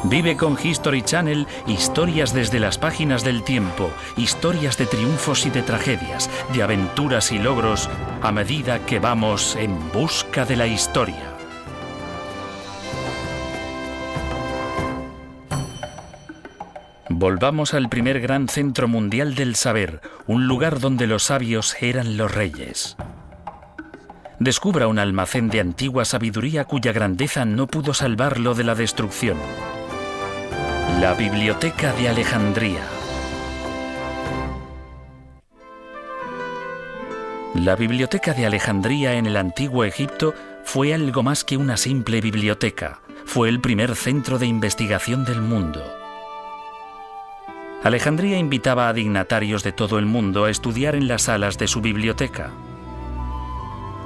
Vive con History Channel historias desde las páginas del tiempo, historias de triunfos y de tragedias, de aventuras y logros, a medida que vamos en busca de la historia. Volvamos al primer gran centro mundial del saber, un lugar donde los sabios eran los reyes. Descubra un almacén de antigua sabiduría cuya grandeza no pudo salvarlo de la destrucción. La Biblioteca de Alejandría. La Biblioteca de Alejandría en el Antiguo Egipto fue algo más que una simple biblioteca. Fue el primer centro de investigación del mundo. Alejandría invitaba a dignatarios de todo el mundo a estudiar en las salas de su biblioteca.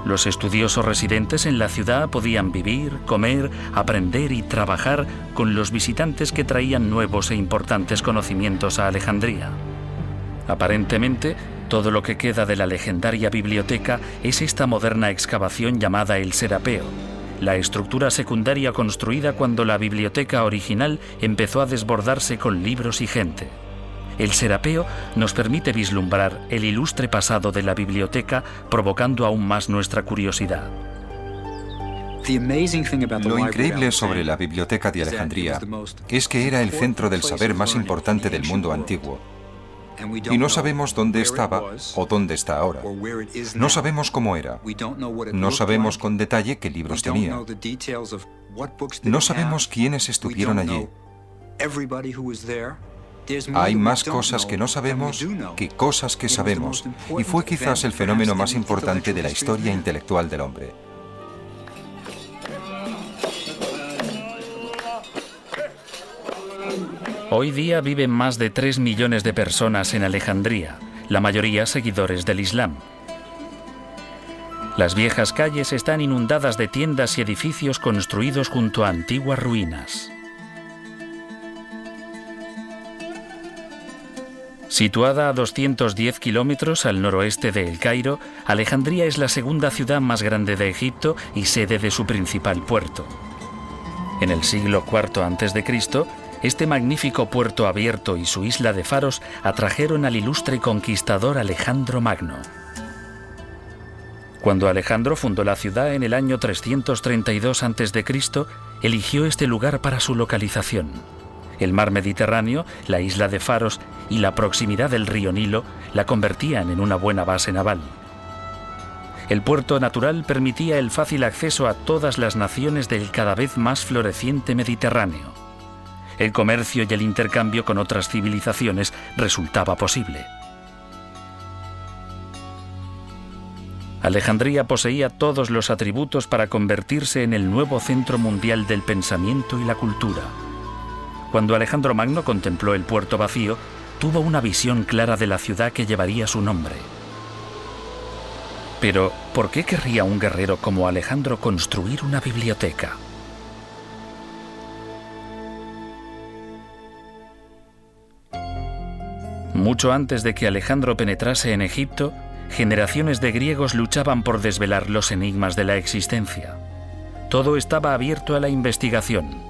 Los estudiosos residentes en la ciudad podían vivir, comer, aprender y trabajar con los visitantes que traían nuevos e importantes conocimientos a Alejandría. Aparentemente, todo lo que queda de la legendaria biblioteca es esta moderna excavación llamada el Serapeo, la estructura secundaria construida cuando la biblioteca original empezó a desbordarse con libros y gente. El Serapeo nos permite vislumbrar el ilustre pasado de la biblioteca, provocando aún más nuestra curiosidad. Lo increíble sobre la Biblioteca de Alejandría es que era el centro del saber más importante del mundo antiguo. Y no sabemos dónde estaba o dónde está ahora. No sabemos cómo era. No sabemos con detalle qué libros tenía. No sabemos quiénes estuvieron allí. Hay más cosas que no sabemos que cosas que sabemos, y fue quizás el fenómeno más importante de la historia intelectual del hombre. Hoy día viven más de 3 millones de personas en Alejandría, la mayoría seguidores del Islam. Las viejas calles están inundadas de tiendas y edificios construidos junto a antiguas ruinas. Situada a 210 kilómetros al noroeste de El Cairo, Alejandría es la segunda ciudad más grande de Egipto y sede de su principal puerto. En el siglo IV a.C., este magnífico puerto abierto y su isla de faros atrajeron al ilustre conquistador Alejandro Magno. Cuando Alejandro fundó la ciudad en el año 332 a.C., eligió este lugar para su localización. El mar Mediterráneo, la isla de Faros y la proximidad del río Nilo la convertían en una buena base naval. El puerto natural permitía el fácil acceso a todas las naciones del cada vez más floreciente Mediterráneo. El comercio y el intercambio con otras civilizaciones resultaba posible. Alejandría poseía todos los atributos para convertirse en el nuevo centro mundial del pensamiento y la cultura. Cuando Alejandro Magno contempló el puerto vacío, tuvo una visión clara de la ciudad que llevaría su nombre. Pero, ¿por qué querría un guerrero como Alejandro construir una biblioteca? Mucho antes de que Alejandro penetrase en Egipto, generaciones de griegos luchaban por desvelar los enigmas de la existencia. Todo estaba abierto a la investigación.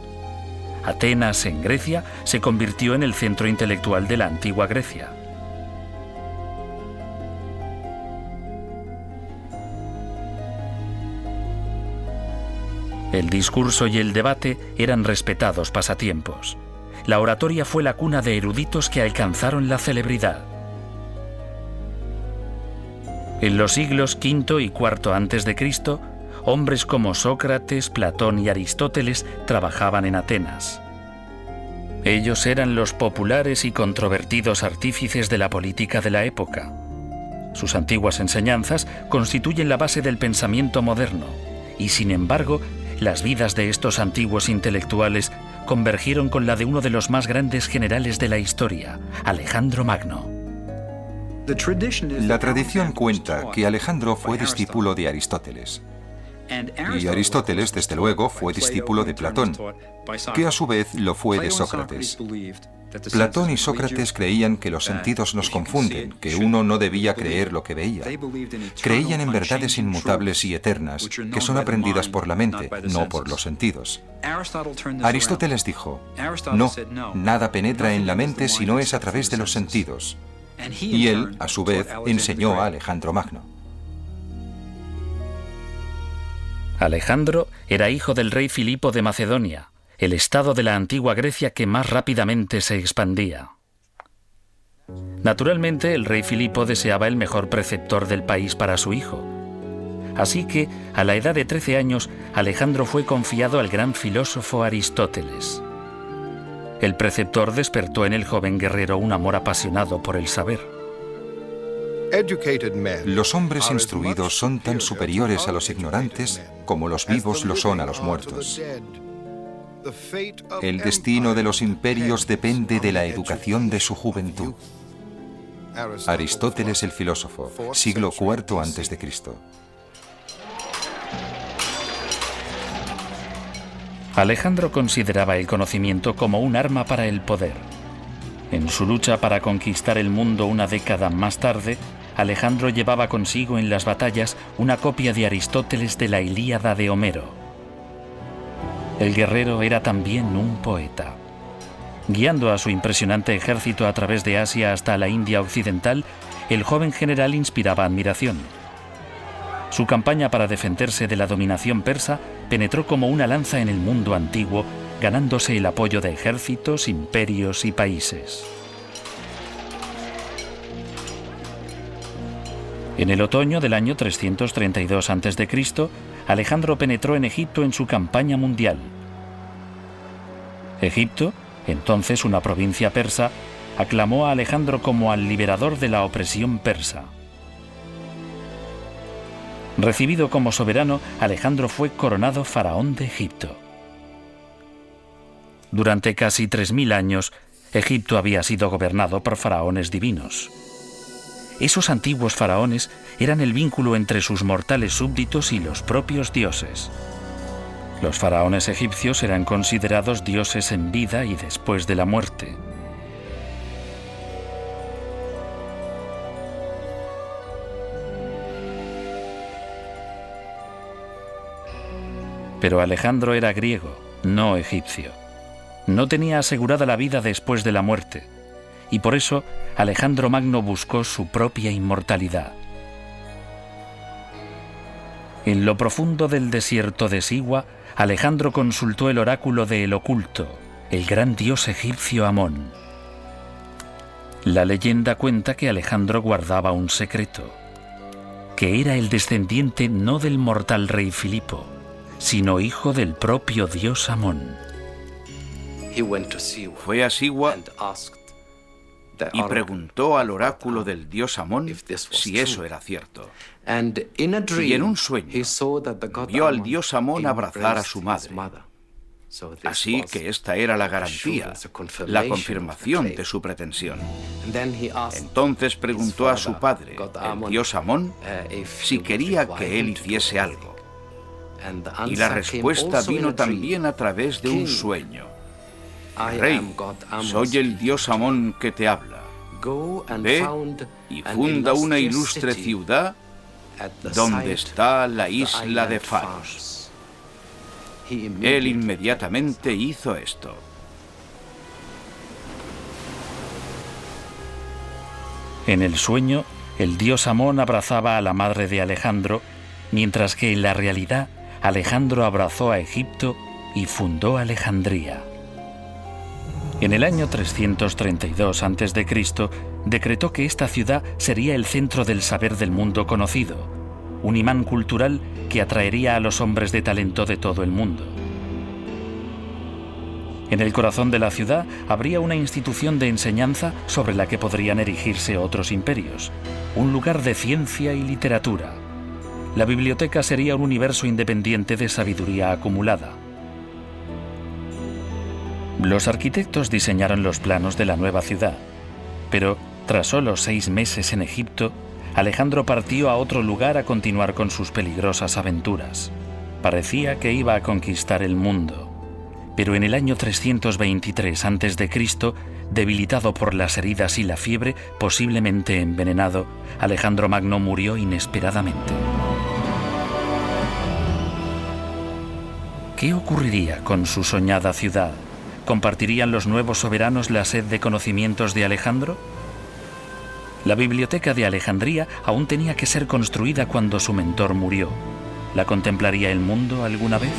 Atenas, en Grecia, se convirtió en el centro intelectual de la antigua Grecia. El discurso y el debate eran respetados pasatiempos. La oratoria fue la cuna de eruditos que alcanzaron la celebridad. En los siglos V y IV a.C., hombres como Sócrates, Platón y Aristóteles trabajaban en Atenas. Ellos eran los populares y controvertidos artífices de la política de la época. Sus antiguas enseñanzas constituyen la base del pensamiento moderno, y sin embargo, las vidas de estos antiguos intelectuales convergieron con la de uno de los más grandes generales de la historia, Alejandro Magno. La tradición cuenta que Alejandro fue discípulo de Aristóteles. Y Aristóteles, desde luego, fue discípulo de Platón, que a su vez lo fue de Sócrates. Platón y Sócrates creían que los sentidos nos confunden, que uno no debía creer lo que veía. Creían en verdades inmutables y eternas, que son aprendidas por la mente, no por los sentidos. Aristóteles dijo, no, nada penetra en la mente si no es a través de los sentidos. Y él, a su vez, enseñó a Alejandro Magno. Alejandro era hijo del rey Filipo de Macedonia, el estado de la antigua Grecia que más rápidamente se expandía. Naturalmente, el rey Filipo deseaba el mejor preceptor del país para su hijo. Así que, a la edad de 13 años, Alejandro fue confiado al gran filósofo Aristóteles. El preceptor despertó en el joven guerrero un amor apasionado por el saber. Los hombres instruidos son tan superiores a los ignorantes como los vivos lo son a los muertos. El destino de los imperios depende de la educación de su juventud. Aristóteles el filósofo, siglo IV a.C. Alejandro consideraba el conocimiento como un arma para el poder. En su lucha para conquistar el mundo una década más tarde, Alejandro llevaba consigo en las batallas una copia de Aristóteles de la Ilíada de Homero. El guerrero era también un poeta. Guiando a su impresionante ejército a través de Asia hasta la India occidental, el joven general inspiraba admiración. Su campaña para defenderse de la dominación persa penetró como una lanza en el mundo antiguo, ganándose el apoyo de ejércitos, imperios y países. En el otoño del año 332 a.C., Alejandro penetró en Egipto en su campaña mundial. Egipto, entonces una provincia persa, aclamó a Alejandro como al liberador de la opresión persa. Recibido como soberano, Alejandro fue coronado faraón de Egipto. Durante casi 3000 años, Egipto había sido gobernado por faraones divinos. Esos antiguos faraones eran el vínculo entre sus mortales súbditos y los propios dioses. Los faraones egipcios eran considerados dioses en vida y después de la muerte. Pero Alejandro era griego, no egipcio. No tenía asegurada la vida después de la muerte, y por eso Alejandro Magno buscó su propia inmortalidad. En lo profundo del desierto de Siwa, Alejandro consultó el oráculo de El Oculto, el gran dios egipcio Amón. La leyenda cuenta que Alejandro guardaba un secreto, que era el descendiente no del mortal rey Filipo, sino hijo del propio dios Amón. Fue a Siwa y preguntó al oráculo del dios Amón si eso era cierto. Y en un sueño vio al dios Amón abrazar a su madre. Así que esta era la garantía, la confirmación de su pretensión. Entonces preguntó a su padre, el dios Amón, si quería que él hiciese algo. Y la respuesta vino también a través de un sueño. Rey, soy el dios Amón que te habla. Ve y funda una ilustre ciudad donde está la isla de Faros. Él inmediatamente hizo esto. En el sueño, el dios Amón abrazaba a la madre de Alejandro, mientras que en la realidad Alejandro abrazó a Egipto y fundó Alejandría. En el año 332 a.C., decretó que esta ciudad sería el centro del saber del mundo conocido, un imán cultural que atraería a los hombres de talento de todo el mundo. En el corazón de la ciudad habría una institución de enseñanza sobre la que podrían erigirse otros imperios, un lugar de ciencia y literatura. La biblioteca sería un universo independiente de sabiduría acumulada. Los arquitectos diseñaron los planos de la nueva ciudad, pero tras solo 6 meses en Egipto, Alejandro partió a otro lugar a continuar con sus peligrosas aventuras. Parecía que iba a conquistar el mundo, pero en el año 323 a.C., debilitado por las heridas y la fiebre, posiblemente envenenado, Alejandro Magno murió inesperadamente. ¿Qué ocurriría con su soñada ciudad? ¿Compartirían los nuevos soberanos la sed de conocimientos de Alejandro? La biblioteca de Alejandría aún tenía que ser construida cuando su mentor murió. ¿La contemplaría el mundo alguna vez?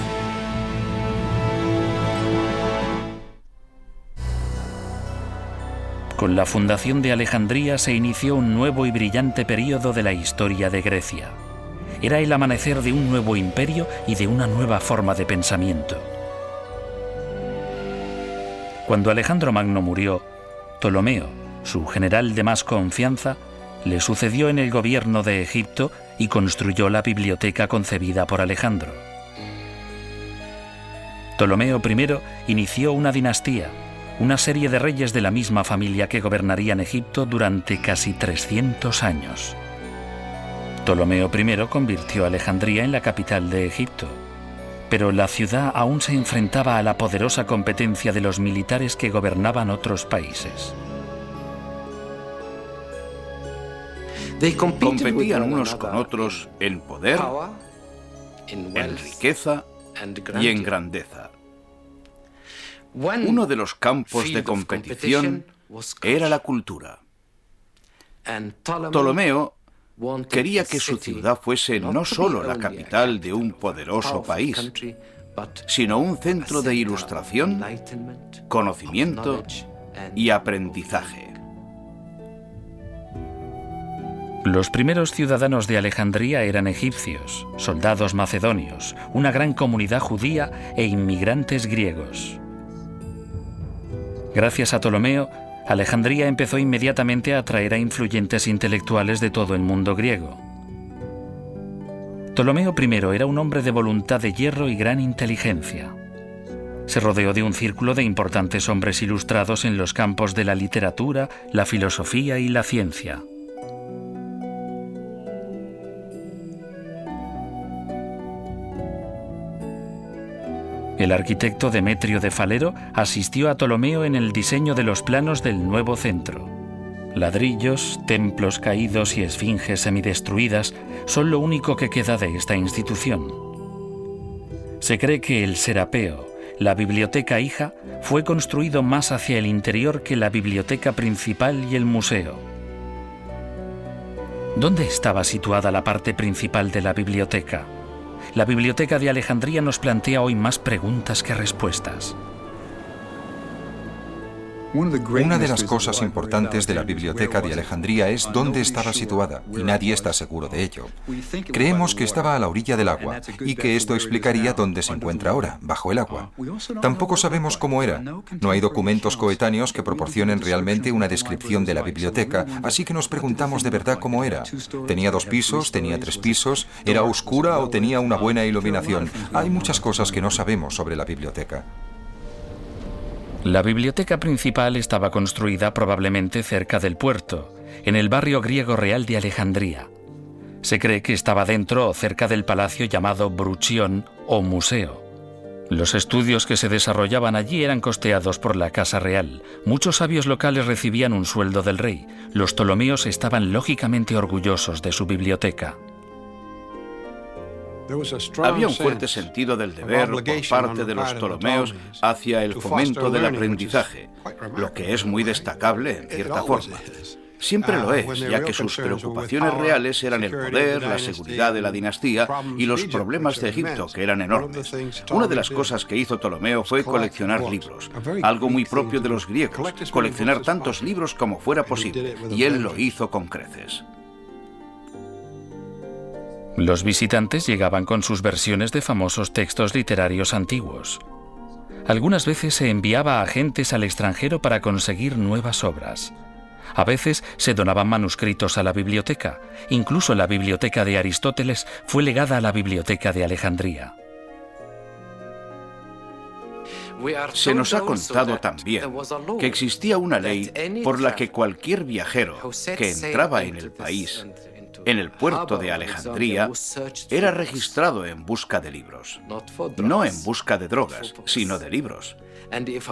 Con la fundación de Alejandría se inició un nuevo y brillante período de la historia de Grecia. Era el amanecer de un nuevo imperio y de una nueva forma de pensamiento. Cuando Alejandro Magno murió, Ptolomeo, su general de más confianza, le sucedió en el gobierno de Egipto y construyó la biblioteca concebida por Alejandro. Ptolomeo I inició una dinastía, una serie de reyes de la misma familia que gobernarían Egipto durante casi 300 años. Ptolomeo I convirtió a Alejandría en la capital de Egipto, pero la ciudad aún se enfrentaba a la poderosa competencia de los militares que gobernaban otros países. Competían unos con otros en poder, en riqueza y en grandeza. Uno de los campos de competición era la cultura. Ptolomeo quería que su ciudad fuese no solo la capital de un poderoso país, sino un centro de ilustración, conocimiento y aprendizaje. Los primeros ciudadanos de Alejandría eran egipcios, soldados macedonios, una gran comunidad judía e inmigrantes griegos. Gracias a Ptolomeo, Alejandría empezó inmediatamente a atraer a influyentes intelectuales de todo el mundo griego. Ptolomeo I era un hombre de voluntad de hierro y gran inteligencia. Se rodeó de un círculo de importantes hombres ilustrados en los campos de la literatura, la filosofía y la ciencia. El arquitecto Demetrio de Falero asistió a Ptolomeo en el diseño de los planos del nuevo centro. Ladrillos, templos caídos y esfinges semidestruidas son lo único que queda de esta institución. Se cree que el Serapeo, la biblioteca hija, fue construido más hacia el interior que la biblioteca principal y el museo. ¿Dónde estaba situada la parte principal de la biblioteca? La Biblioteca de Alejandría nos plantea hoy más preguntas que respuestas. Una de las cosas importantes de la Biblioteca de Alejandría es dónde estaba situada, y nadie está seguro de ello. Creemos que estaba a la orilla del agua, y que esto explicaría dónde se encuentra ahora, bajo el agua. Tampoco sabemos cómo era. No hay documentos coetáneos que proporcionen realmente una descripción de la biblioteca, así que nos preguntamos de verdad cómo era. ¿Tenía 2 pisos? ¿Tenía 3 pisos? ¿Era oscura o tenía una buena iluminación? Hay muchas cosas que no sabemos sobre la biblioteca. La biblioteca principal estaba construida probablemente cerca del puerto, en el barrio griego real de Alejandría. Se cree que estaba dentro o cerca del palacio llamado Bruchión o museo. Los estudios que se desarrollaban allí eran costeados por la Casa Real. Muchos sabios locales recibían un sueldo del rey. Los ptolomeos estaban lógicamente orgullosos de su biblioteca. Había un fuerte sentido del deber por parte de los ptolomeos hacia el fomento del aprendizaje, lo que es muy destacable en cierta forma. Siempre lo es, ya que sus preocupaciones reales eran el poder, la seguridad de la dinastía y los problemas de Egipto, que eran enormes. Una de las cosas que hizo Ptolomeo fue coleccionar libros, algo muy propio de los griegos, coleccionar tantos libros como fuera posible, y él lo hizo con creces. Los visitantes llegaban con sus versiones de famosos textos literarios antiguos. Algunas veces se enviaba a agentes al extranjero para conseguir nuevas obras. A veces se donaban manuscritos a la biblioteca. Incluso la biblioteca de Aristóteles fue legada a la biblioteca de Alejandría. Se nos ha contado también que existía una ley por la que cualquier viajero que entraba en el país en el puerto de Alejandría, era registrado en busca de libros. No en busca de drogas, sino de libros.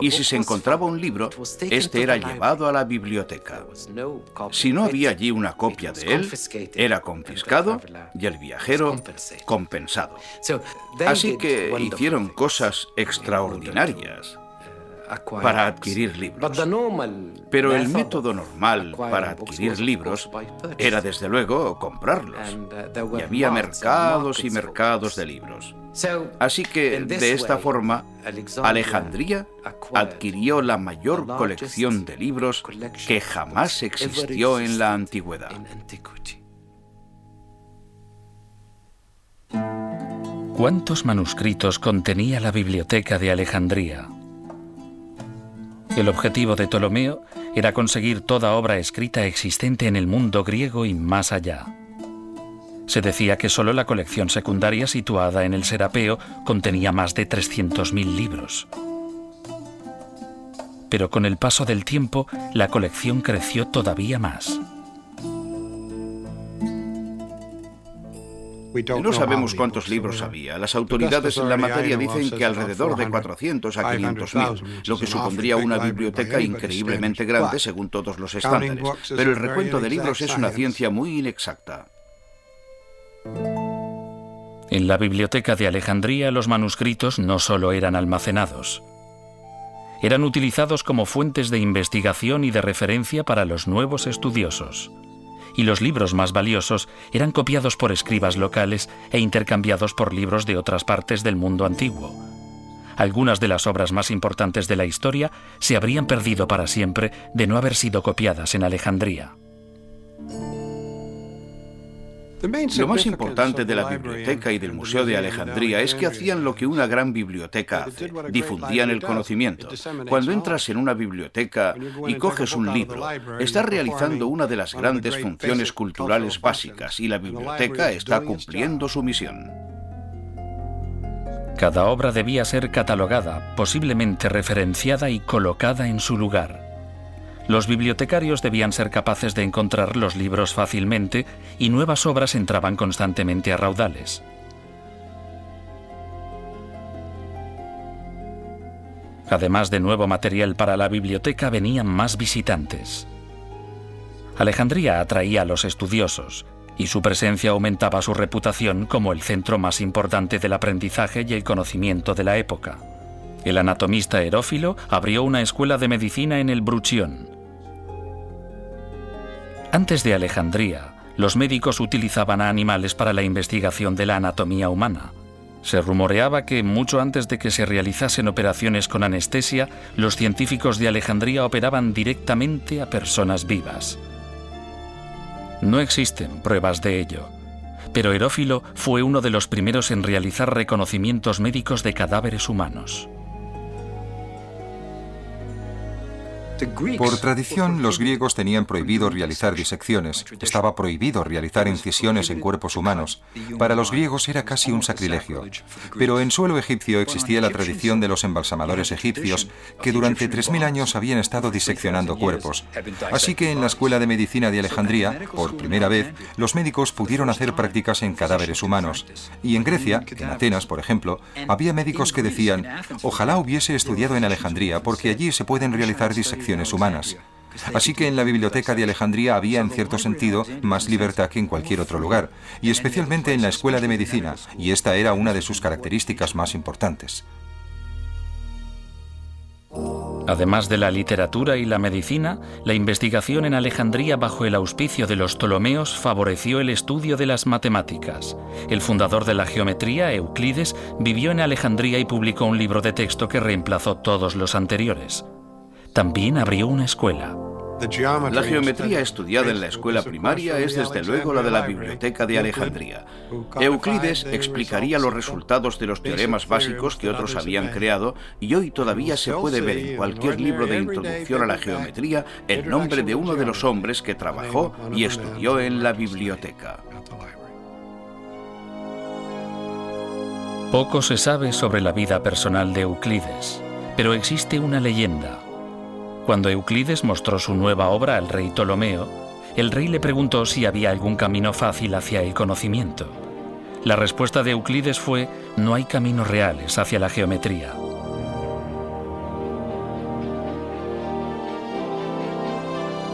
Y si se encontraba un libro, este era llevado a la biblioteca. Si no había allí una copia de él, era confiscado y el viajero compensado. Así que hicieron cosas extraordinarias para adquirir libros. Pero el método normal para adquirir libros era, desde luego, comprarlos. Y había mercados y mercados de libros. Así que, de esta forma, Alejandría adquirió la mayor colección de libros que jamás existió en la antigüedad. ¿Cuántos manuscritos contenía la biblioteca de Alejandría? El objetivo de Ptolomeo era conseguir toda obra escrita existente en el mundo griego y más allá. Se decía que solo la colección secundaria situada en el Serapeo contenía más de 300.000 libros. Pero con el paso del tiempo, la colección creció todavía más. No sabemos cuántos libros había. Las autoridades en la materia dicen que alrededor de 400 a 500.000, lo que supondría una biblioteca increíblemente grande según todos los estándares. Pero el recuento de libros es una ciencia muy inexacta. En la biblioteca de Alejandría, los manuscritos no solo eran almacenados. Eran utilizados como fuentes de investigación y de referencia para los nuevos estudiosos. Y los libros más valiosos eran copiados por escribas locales e intercambiados por libros de otras partes del mundo antiguo. Algunas de las obras más importantes de la historia se habrían perdido para siempre de no haber sido copiadas en Alejandría. Lo más importante de la biblioteca y del Museo de Alejandría es que hacían lo que una gran biblioteca hace: difundían el conocimiento. Cuando entras en una biblioteca y coges un libro, estás realizando una de las grandes funciones culturales básicas y la biblioteca está cumpliendo su misión. Cada obra debía ser catalogada, posiblemente referenciada y colocada en su lugar. Los bibliotecarios debían ser capaces de encontrar los libros fácilmente y nuevas obras entraban constantemente a raudales. Además de nuevo material para la biblioteca, venían más visitantes. Alejandría atraía a los estudiosos y su presencia aumentaba su reputación como el centro más importante del aprendizaje y el conocimiento de la época. El anatomista Herófilo abrió una escuela de medicina en el Bruchión. Antes de Alejandría, los médicos utilizaban a animales para la investigación de la anatomía humana. Se rumoreaba que, mucho antes de que se realizasen operaciones con anestesia, los científicos de Alejandría operaban directamente a personas vivas. No existen pruebas de ello, pero Herófilo fue uno de los primeros en realizar reconocimientos médicos de cadáveres humanos. Por tradición, los griegos tenían prohibido realizar disecciones. Estaba prohibido realizar incisiones en cuerpos humanos. Para los griegos era casi un sacrilegio. Pero en suelo egipcio existía la tradición de los embalsamadores egipcios, que durante 3000 años habían estado diseccionando cuerpos. Así que en la Escuela de Medicina de Alejandría, por primera vez, los médicos pudieron hacer prácticas en cadáveres humanos. Y en Grecia, en Atenas, por ejemplo, había médicos que decían: ojalá hubiese estudiado en Alejandría, porque allí se pueden realizar disecciones humanas. Así que en la biblioteca de Alejandría había, en cierto sentido, más libertad que en cualquier otro lugar, y especialmente en la Escuela de Medicina, y esta era una de sus características más importantes. Además de la literatura y la medicina, la investigación en Alejandría bajo el auspicio de los Ptolomeos favoreció el estudio de las matemáticas. El fundador de la geometría, Euclides, vivió en Alejandría y publicó un libro de texto que reemplazó todos los anteriores. También abrió una escuela. La geometría estudiada en la escuela primaria es desde luego la de la biblioteca de Alejandría. Euclides explicaría los resultados de los teoremas básicos que otros habían creado y hoy todavía se puede ver en cualquier libro de introducción a la geometría el nombre de uno de los hombres que trabajó y estudió en la biblioteca. Poco se sabe sobre la vida personal de Euclides, pero existe una leyenda. Cuando Euclides mostró su nueva obra al rey Ptolomeo, el rey le preguntó si había algún camino fácil hacia el conocimiento. La respuesta de Euclides fue: no hay caminos reales hacia la geometría.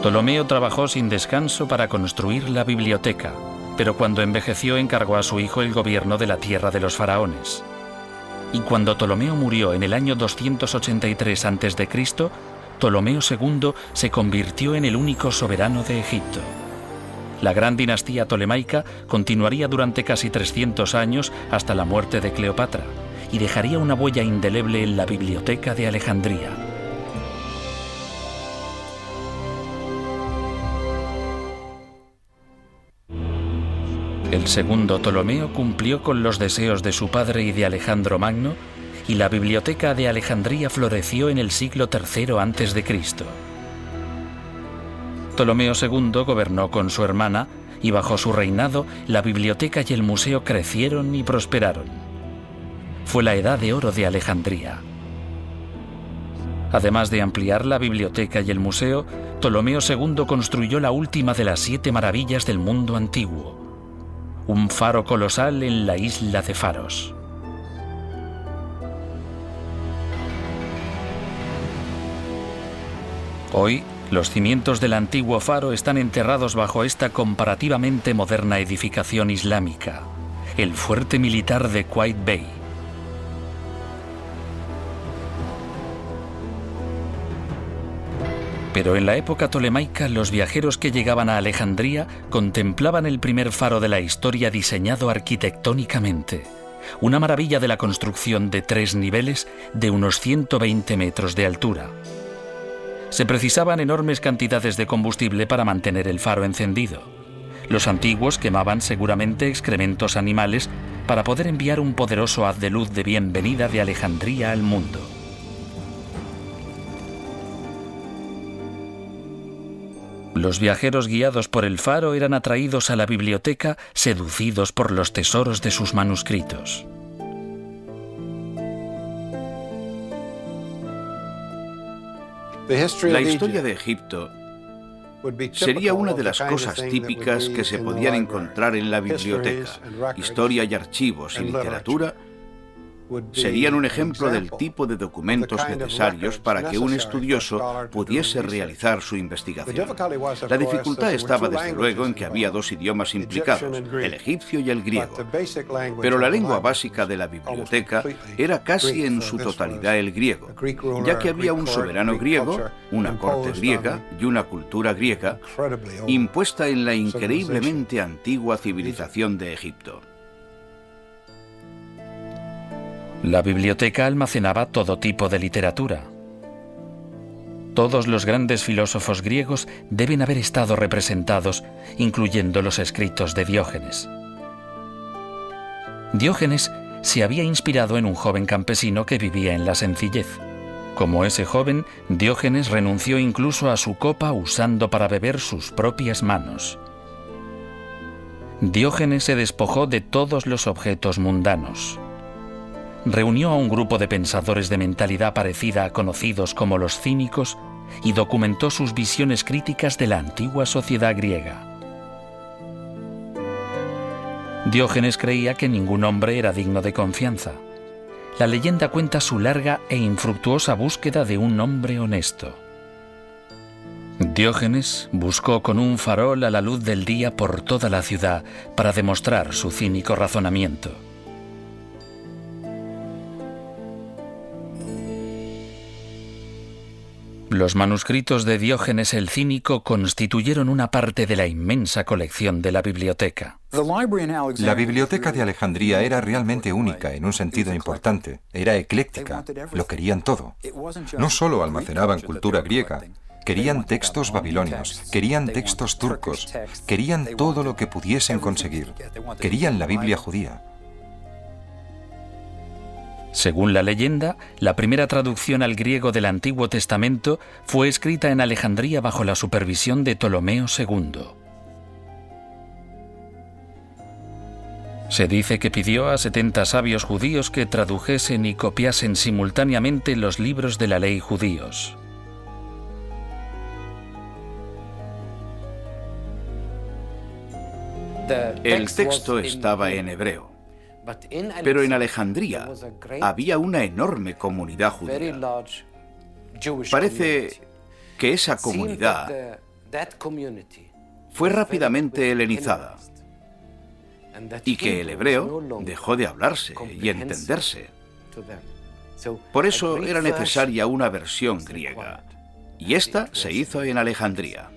Ptolomeo trabajó sin descanso para construir la biblioteca, pero cuando envejeció encargó a su hijo el gobierno de la tierra de los faraones. Y cuando Ptolomeo murió en el año 283 a.C., Ptolomeo II se convirtió en el único soberano de Egipto. La gran dinastía tolemaica continuaría durante casi 300 años hasta la muerte de Cleopatra y dejaría una huella indeleble en la Biblioteca de Alejandría. El segundo Ptolomeo cumplió con los deseos de su padre y de Alejandro Magno, y la Biblioteca de Alejandría floreció en el siglo III a.C. Ptolomeo II gobernó con su hermana, y bajo su reinado la biblioteca y el museo crecieron y prosperaron. Fue la Edad de Oro de Alejandría. Además de ampliar la biblioteca y el museo, Ptolomeo II construyó la última de las 7 maravillas del mundo antiguo: un faro colosal en la isla de Faros. Hoy, los cimientos del antiguo faro están enterrados bajo esta comparativamente moderna edificación islámica, el fuerte militar de Qaid Bey. Pero en la época tolemaica, los viajeros que llegaban a Alejandría contemplaban el primer faro de la historia diseñado arquitectónicamente, una maravilla de la construcción de 3 niveles de unos 120 metros de altura. Se precisaban enormes cantidades de combustible para mantener el faro encendido. Los antiguos quemaban seguramente excrementos animales para poder enviar un poderoso haz de luz de bienvenida de Alejandría al mundo. Los viajeros guiados por el faro eran atraídos a la biblioteca, seducidos por los tesoros de sus manuscritos. La historia de Egipto sería una de las cosas típicas que se podían encontrar en la biblioteca. Historia y archivos y literatura serían un ejemplo del tipo de documentos necesarios para que un estudioso pudiese realizar su investigación. La dificultad estaba desde luego en que había 2 idiomas implicados, el egipcio y el griego. Pero la lengua básica de la biblioteca era casi en su totalidad el griego, ya que había un soberano griego, una corte griega y una cultura griega impuesta en la increíblemente antigua civilización de Egipto. La biblioteca almacenaba todo tipo de literatura. Todos los grandes filósofos griegos deben haber estado representados, incluyendo los escritos de Diógenes. Diógenes se había inspirado en un joven campesino que vivía en la sencillez. Como ese joven, Diógenes renunció incluso a su copa usando para beber sus propias manos. Diógenes se despojó de todos los objetos mundanos. Reunió a un grupo de pensadores de mentalidad parecida a conocidos como los cínicos y documentó sus visiones críticas de la antigua sociedad griega. Diógenes creía que ningún hombre era digno de confianza. La leyenda cuenta su larga e infructuosa búsqueda de un hombre honesto. Diógenes buscó con un farol a la luz del día por toda la ciudad para demostrar su cínico razonamiento. Los manuscritos de Diógenes el Cínico constituyeron una parte de la inmensa colección de la biblioteca. La biblioteca de Alejandría era realmente única en un sentido importante. Era ecléctica. Lo querían todo. No solo almacenaban cultura griega, querían textos babilonios, querían textos turcos, querían todo lo que pudiesen conseguir. Querían la Biblia judía. Según la leyenda, la primera traducción al griego del Antiguo Testamento fue escrita en Alejandría bajo la supervisión de Ptolomeo II. Se dice que pidió a 70 sabios judíos que tradujesen y copiasen simultáneamente los libros de la ley judíos. El texto estaba en hebreo, pero en Alejandría había una enorme comunidad judía. Parece que esa comunidad fue rápidamente helenizada y que el hebreo dejó de hablarse y entenderse. Por eso era necesaria una versión griega, y esta se hizo en Alejandría.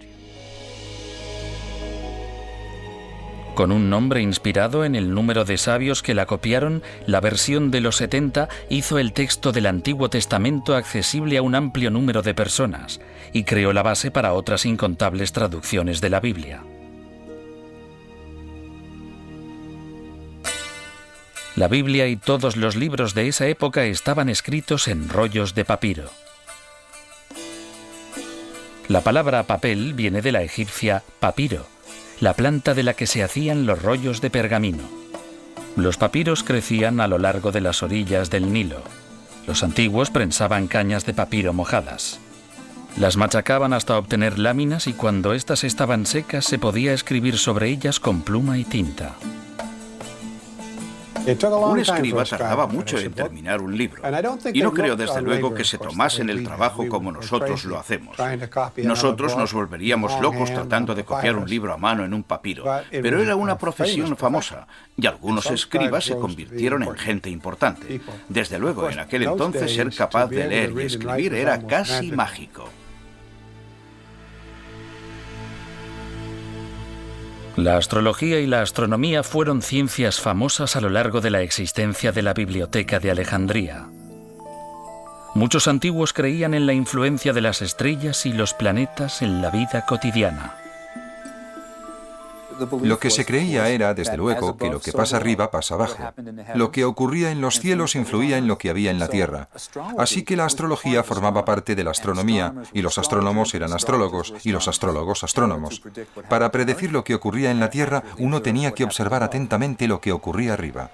Con un nombre inspirado en el número de sabios que la copiaron, la versión de los 70 hizo el texto del Antiguo Testamento accesible a un amplio número de personas y creó la base para otras incontables traducciones de la Biblia. La Biblia y todos los libros de esa época estaban escritos en rollos de papiro. La palabra papel viene de la egipcia papiro, la planta de la que se hacían los rollos de pergamino. Los papiros crecían a lo largo de las orillas del Nilo. Los antiguos prensaban cañas de papiro mojadas. Las machacaban hasta obtener láminas y cuando éstas estaban secas se podía escribir sobre ellas con pluma y tinta. Un escriba tardaba mucho en terminar un libro, y no creo desde luego que se tomasen el trabajo como nosotros lo hacemos. Nosotros nos volveríamos locos tratando de copiar un libro a mano en un papiro, pero era una profesión famosa, y algunos escribas se convirtieron en gente importante. Desde luego, en aquel entonces ser capaz de leer y escribir era casi mágico. La astrología y la astronomía fueron ciencias famosas a lo largo de la existencia de la Biblioteca de Alejandría. Muchos antiguos creían en la influencia de las estrellas y los planetas en la vida cotidiana. Lo que se creía era, desde luego, que lo que pasa arriba pasa abajo. Lo que ocurría en los cielos influía en lo que había en la tierra. Así que la astrología formaba parte de la astronomía, y los astrónomos eran astrólogos, y los astrólogos astrónomos. Para predecir lo que ocurría en la tierra, uno tenía que observar atentamente lo que ocurría arriba.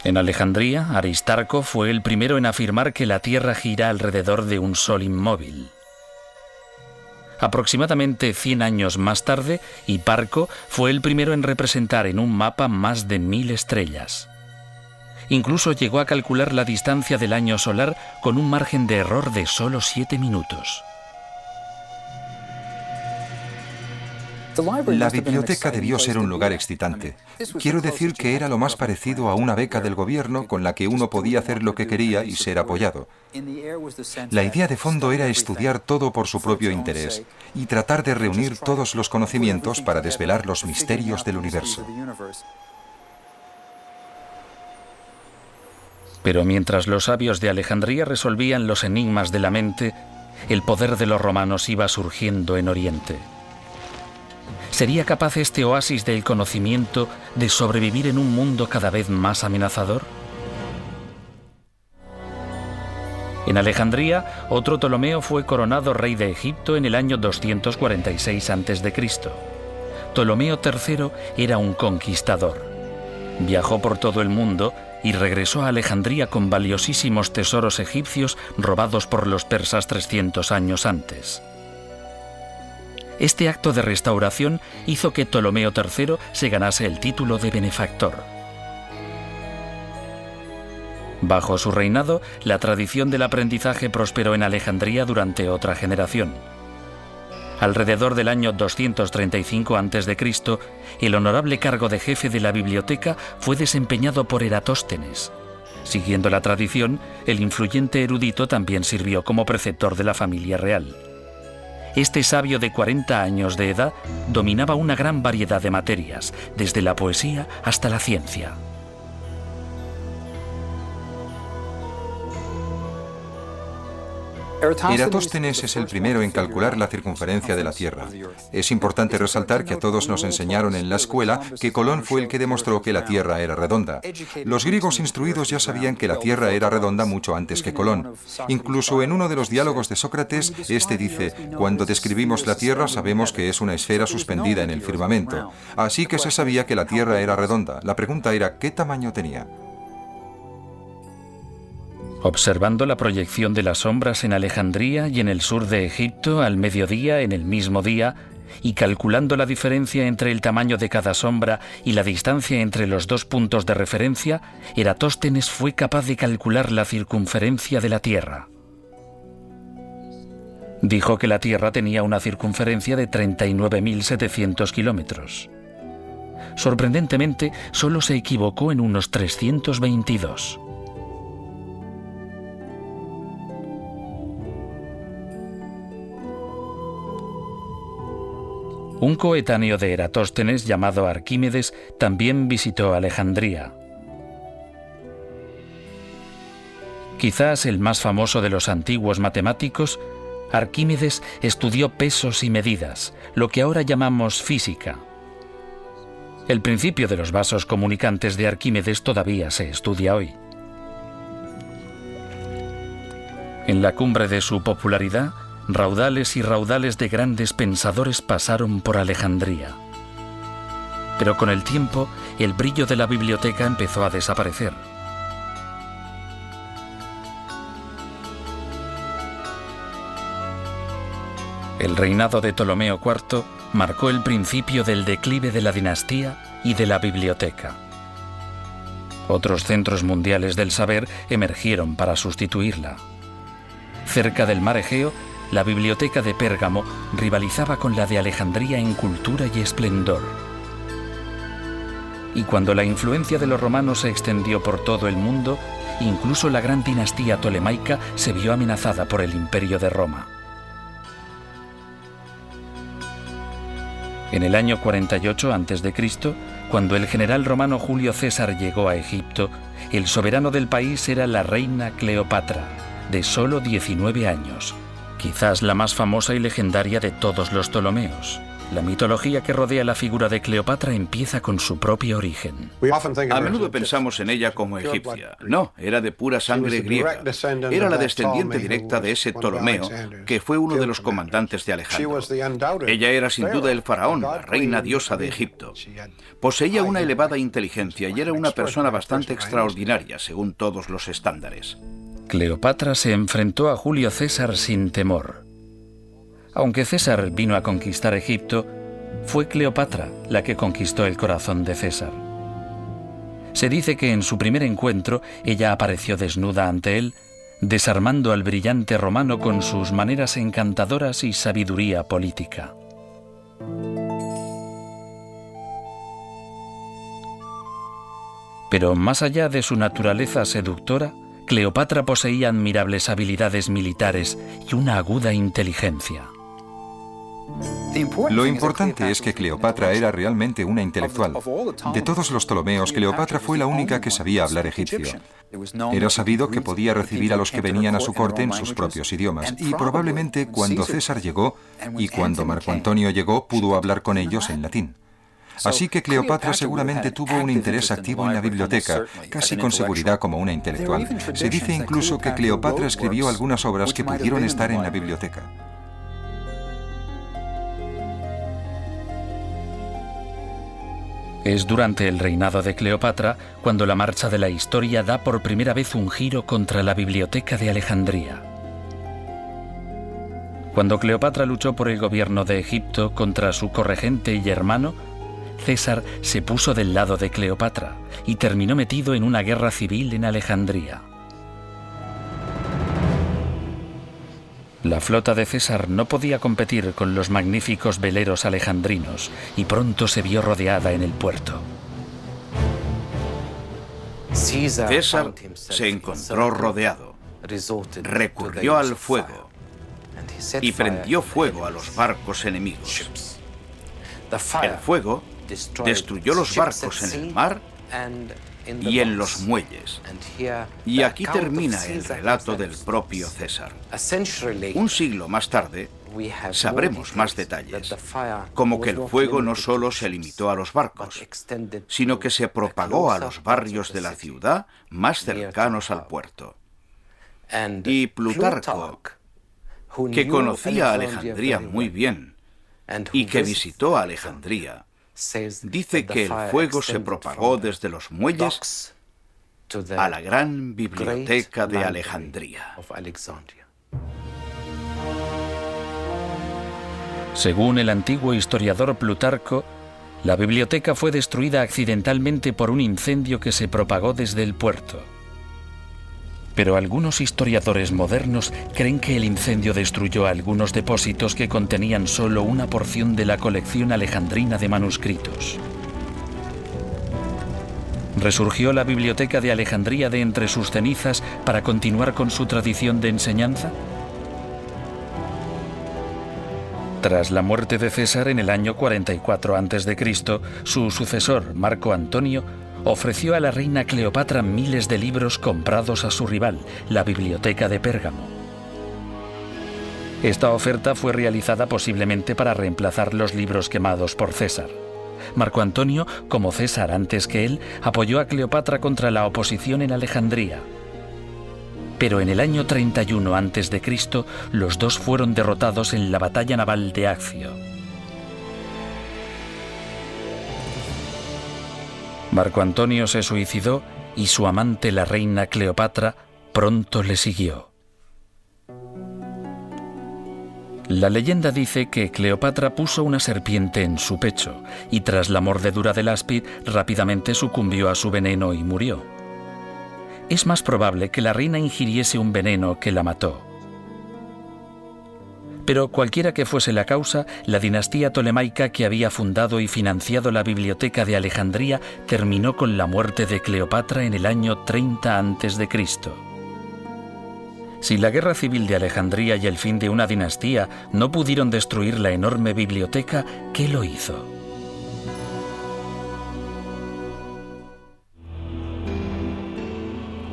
En Alejandría, Aristarco fue el primero en afirmar que la Tierra gira alrededor de un sol inmóvil. Aproximadamente 100 años más tarde, Hiparco fue el primero en representar en un mapa más de 1000 estrellas. Incluso llegó a calcular la distancia del año solar con un margen de error de solo 7 minutos. La biblioteca debió ser un lugar excitante. Quiero decir que era lo más parecido a una beca del gobierno con la que uno podía hacer lo que quería y ser apoyado. La idea de fondo era estudiar todo por su propio interés y tratar de reunir todos los conocimientos para desvelar los misterios del universo. Pero mientras los sabios de Alejandría resolvían los enigmas de la mente, el poder de los romanos iba surgiendo en Oriente. ¿Sería capaz este oasis del conocimiento de sobrevivir en un mundo cada vez más amenazador? En Alejandría, otro Ptolomeo fue coronado rey de Egipto en el año 246 a.C. Ptolomeo III era un conquistador. Viajó por todo el mundo y regresó a Alejandría con valiosísimos tesoros egipcios robados por los persas 300 años antes. Este acto de restauración hizo que Ptolomeo III se ganase el título de benefactor. Bajo su reinado, la tradición del aprendizaje prosperó en Alejandría durante otra generación. Alrededor del año 235 a.C., el honorable cargo de jefe de la biblioteca fue desempeñado por Eratóstenes. Siguiendo la tradición, el influyente erudito también sirvió como preceptor de la familia real. Este sabio de 40 años de edad dominaba una gran variedad de materias, desde la poesía hasta la ciencia. Eratóstenes es el primero en calcular la circunferencia de la Tierra. Es importante resaltar que a todos nos enseñaron en la escuela que Colón fue el que demostró que la Tierra era redonda. Los griegos instruidos ya sabían que la Tierra era redonda mucho antes que Colón. Incluso en uno de los diálogos de Sócrates, este dice: cuando describimos la Tierra sabemos que es una esfera suspendida en el firmamento. Así que se sabía que la Tierra era redonda. La pregunta era, ¿qué tamaño tenía? Observando la proyección de las sombras en Alejandría y en el sur de Egipto al mediodía en el mismo día, y calculando la diferencia entre el tamaño de cada sombra y la distancia entre los dos puntos de referencia, Eratóstenes fue capaz de calcular la circunferencia de la Tierra. Dijo que la Tierra tenía una circunferencia de 39.700 kilómetros. Sorprendentemente, solo se equivocó en unos 322. Un coetáneo de Eratóstenes llamado Arquímedes también visitó Alejandría. Quizás el más famoso de los antiguos matemáticos, Arquímedes estudió pesos y medidas, lo que ahora llamamos física. El principio de los vasos comunicantes de Arquímedes todavía se estudia hoy. En la cumbre de su popularidad, raudales y raudales de grandes pensadores pasaron por Alejandría. Pero con el tiempo, el brillo de la biblioteca empezó a desaparecer. El reinado de Ptolomeo IV marcó el principio del declive de la dinastía y de la biblioteca. Otros centros mundiales del saber emergieron para sustituirla. Cerca del mar Egeo, la biblioteca de Pérgamo rivalizaba con la de Alejandría en cultura y esplendor. Y cuando la influencia de los romanos se extendió por todo el mundo, incluso la gran dinastía tolemaica se vio amenazada por el Imperio de Roma. En el año 48 a.C., cuando el general romano Julio César llegó a Egipto, el soberano del país era la reina Cleopatra, de solo 19 años, quizás la más famosa y legendaria de todos los Ptolomeos. La mitología que rodea la figura de Cleopatra empieza con su propio origen. A menudo pensamos en ella como egipcia. No, era de pura sangre griega. Era la descendiente directa de ese Ptolomeo, que fue uno de los comandantes de Alejandro. Ella era sin duda el faraón, la reina diosa de Egipto. Poseía una elevada inteligencia y era una persona bastante extraordinaria, según todos los estándares. Cleopatra se enfrentó a Julio César sin temor. Aunque César vino a conquistar Egipto, fue Cleopatra la que conquistó el corazón de César. Se dice que en su primer encuentro ella apareció desnuda ante él, desarmando al brillante romano con sus maneras encantadoras y sabiduría política. Pero más allá de su naturaleza seductora, Cleopatra poseía admirables habilidades militares y una aguda inteligencia. Lo importante es que Cleopatra era realmente una intelectual. De todos los Ptolomeos, Cleopatra fue la única que sabía hablar egipcio. Era sabido que podía recibir a los que venían a su corte en sus propios idiomas, y probablemente cuando César llegó y cuando Marco Antonio llegó, pudo hablar con ellos en latín. Así que Cleopatra seguramente tuvo un interés activo en la biblioteca, casi con seguridad como una intelectual. Se dice incluso que Cleopatra escribió algunas obras que pudieron estar en la biblioteca. Es durante el reinado de Cleopatra cuando la marcha de la historia da por primera vez un giro contra la biblioteca de Alejandría. Cuando Cleopatra luchó por el gobierno de Egipto contra su corregente y hermano, César se puso del lado de Cleopatra y terminó metido en una guerra civil en Alejandría. La flota de César no podía competir con los magníficos veleros alejandrinos y pronto se vio rodeada en el puerto. César se encontró rodeado, recurrió al fuego y prendió fuego a los barcos enemigos. El fuego destruyó los barcos en el mar y en los muelles. Y aquí termina el relato del propio César. Un siglo más tarde, sabremos más detalles, como que el fuego no solo se limitó a los barcos, sino que se propagó a los barrios de la ciudad más cercanos al puerto. Y Plutarco, que conocía a Alejandría muy bien y que visitó a Alejandría, dice que el fuego se propagó desde los muelles a la gran biblioteca de Alejandría. Según el antiguo historiador Plutarco, la biblioteca fue destruida accidentalmente por un incendio que se propagó desde el puerto. Pero algunos historiadores modernos creen que el incendio destruyó algunos depósitos que contenían solo una porción de la colección alejandrina de manuscritos. ¿Resurgió la Biblioteca de Alejandría de entre sus cenizas para continuar con su tradición de enseñanza? Tras la muerte de César en el año 44 a.C., su sucesor, Marco Antonio, ofreció a la reina Cleopatra miles de libros comprados a su rival, la Biblioteca de Pérgamo. Esta oferta fue realizada posiblemente para reemplazar los libros quemados por César. Marco Antonio, como César antes que él, apoyó a Cleopatra contra la oposición en Alejandría. Pero en el año 31 a.C., los dos fueron derrotados en la batalla naval de Accio. Marco Antonio se suicidó y su amante, la reina Cleopatra, pronto le siguió. La leyenda dice que Cleopatra puso una serpiente en su pecho y tras la mordedura del áspid rápidamente sucumbió a su veneno y murió. Es más probable que la reina ingiriese un veneno que la mató. Pero cualquiera que fuese la causa, la dinastía tolemaica que había fundado y financiado la Biblioteca de Alejandría terminó con la muerte de Cleopatra en el año 30 a.C. Si la guerra civil de Alejandría y el fin de una dinastía no pudieron destruir la enorme biblioteca, ¿qué lo hizo?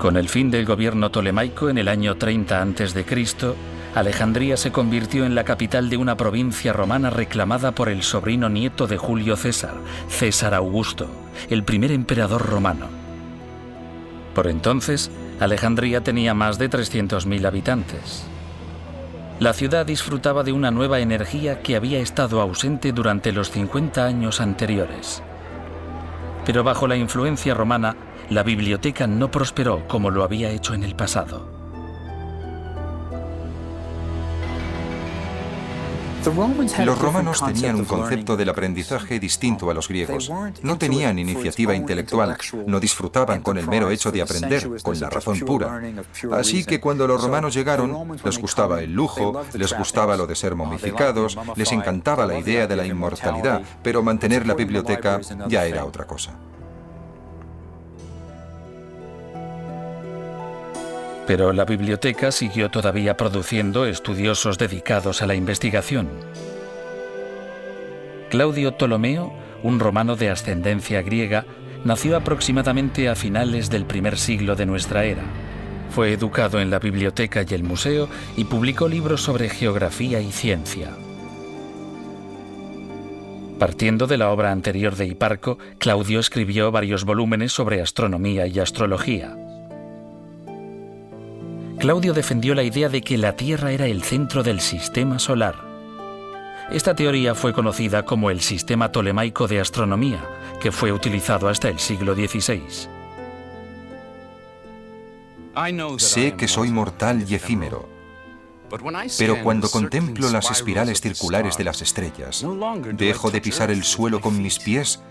Con el fin del gobierno tolemaico en el año 30 a.C., Alejandría se convirtió en la capital de una provincia romana reclamada por el sobrino nieto de Julio César, César Augusto, el primer emperador romano. Por entonces, Alejandría tenía más de 300.000 habitantes. La ciudad disfrutaba de una nueva energía que había estado ausente durante los 50 años anteriores. Pero bajo la influencia romana, la biblioteca no prosperó como lo había hecho en el pasado. Los romanos tenían un concepto del aprendizaje distinto a los griegos. No tenían iniciativa intelectual, no disfrutaban con el mero hecho de aprender, con la razón pura. Así que cuando los romanos llegaron, les gustaba el lujo, les gustaba lo de ser momificados, les encantaba la idea de la inmortalidad, pero mantener la biblioteca ya era otra cosa. Pero la biblioteca siguió todavía produciendo estudiosos dedicados a la investigación. Claudio Ptolomeo, un romano de ascendencia griega, nació aproximadamente a finales del primer siglo de nuestra era. Fue educado en la biblioteca y el museo y publicó libros sobre geografía y ciencia. Partiendo de la obra anterior de Hiparco, Claudio escribió varios volúmenes sobre astronomía y astrología. Claudio defendió la idea de que la Tierra era el centro del sistema solar. Esta teoría fue conocida como el sistema tolemaico de astronomía, que fue utilizado hasta el siglo XVI. Sé que soy mortal y efímero, pero cuando contemplo las espirales circulares de las estrellas, dejo de pisar el suelo con mis pies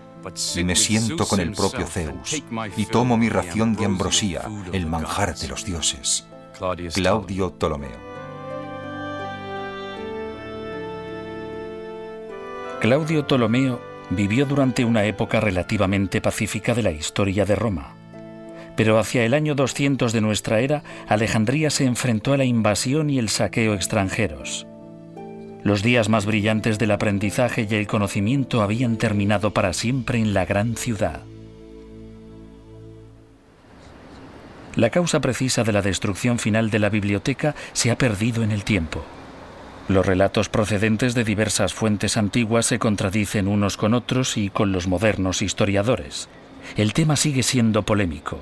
y me siento con el propio Zeus, y tomo mi ración de ambrosía, el manjar de los dioses. Claudio Ptolomeo. Claudio Ptolomeo vivió durante una época relativamente pacífica de la historia de Roma. Pero hacia el año 200 de nuestra era, Alejandría se enfrentó a la invasión y el saqueo extranjeros. Los días más brillantes del aprendizaje y el conocimiento habían terminado para siempre en la gran ciudad. La causa precisa de la destrucción final de la biblioteca se ha perdido en el tiempo. Los relatos procedentes de diversas fuentes antiguas se contradicen unos con otros y con los modernos historiadores. El tema sigue siendo polémico.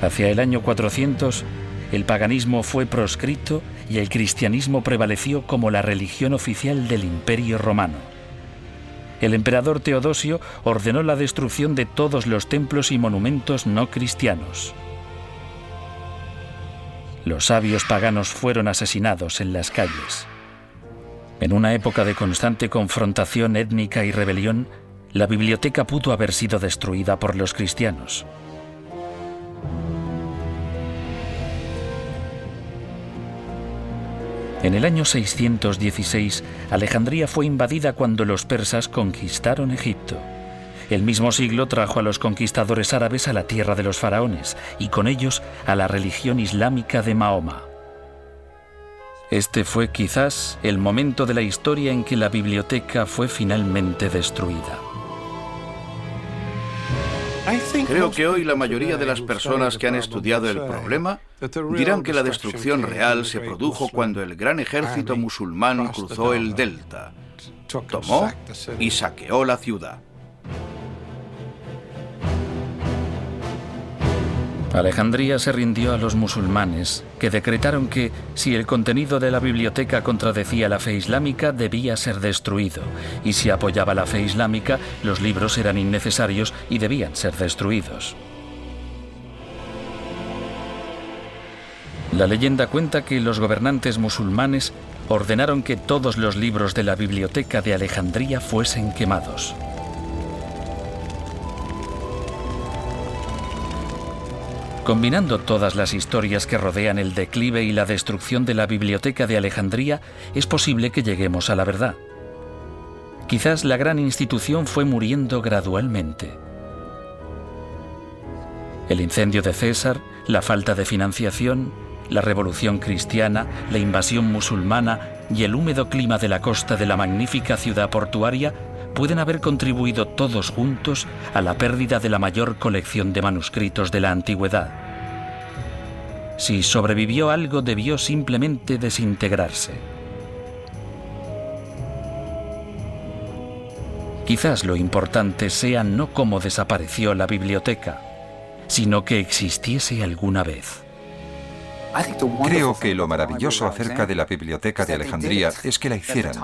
Hacia el año 400, el paganismo fue proscrito y el cristianismo prevaleció como la religión oficial del Imperio Romano. El emperador Teodosio ordenó la destrucción de todos los templos y monumentos no cristianos. Los sabios paganos fueron asesinados en las calles. En una época de constante confrontación étnica y rebelión, la biblioteca pudo haber sido destruida por los cristianos. En el año 616, Alejandría fue invadida cuando los persas conquistaron Egipto. El mismo siglo trajo a los conquistadores árabes a la tierra de los faraones y con ellos a la religión islámica de Mahoma. Este fue quizás el momento de la historia en que la biblioteca fue finalmente destruida. Creo que hoy la mayoría de las personas que han estudiado el problema dirán que la destrucción real se produjo cuando el gran ejército musulmán cruzó el delta, tomó y saqueó la ciudad. Alejandría se rindió a los musulmanes, que decretaron que, si el contenido de la biblioteca contradecía la fe islámica, debía ser destruido, y si apoyaba la fe islámica, los libros eran innecesarios y debían ser destruidos. La leyenda cuenta que los gobernantes musulmanes ordenaron que todos los libros de la biblioteca de Alejandría fuesen quemados. Combinando todas las historias que rodean el declive y la destrucción de la biblioteca de Alejandría, es posible que lleguemos a la verdad. Quizás la gran institución fue muriendo gradualmente. El incendio de César, la falta de financiación, la revolución cristiana, la invasión musulmana y el húmedo clima de la costa de la magnífica ciudad portuaria pueden haber contribuido todos juntos a la pérdida de la mayor colección de manuscritos de la antigüedad. Si sobrevivió algo, debió simplemente desintegrarse. Quizás lo importante sea no cómo desapareció la biblioteca, sino que existiese alguna vez. Creo que lo maravilloso acerca de la biblioteca de Alejandría es que la hicieran,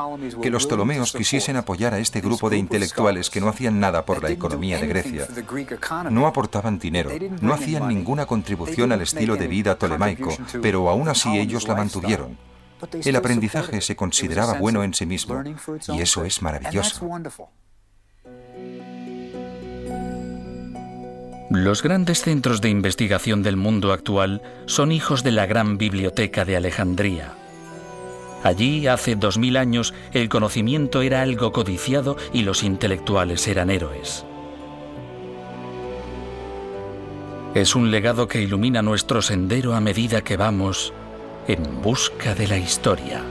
que los Ptolomeos quisiesen apoyar a este grupo de intelectuales que no hacían nada por la economía de Grecia. No aportaban dinero, no hacían ninguna contribución al estilo de vida tolemaico, pero aún así ellos la mantuvieron. El aprendizaje se consideraba bueno en sí mismo, y eso es maravilloso. Los grandes centros de investigación del mundo actual son hijos de la gran biblioteca de Alejandría. Allí, hace 2000 años, el conocimiento era algo codiciado y los intelectuales eran héroes. Es un legado que ilumina nuestro sendero a medida que vamos en busca de la historia.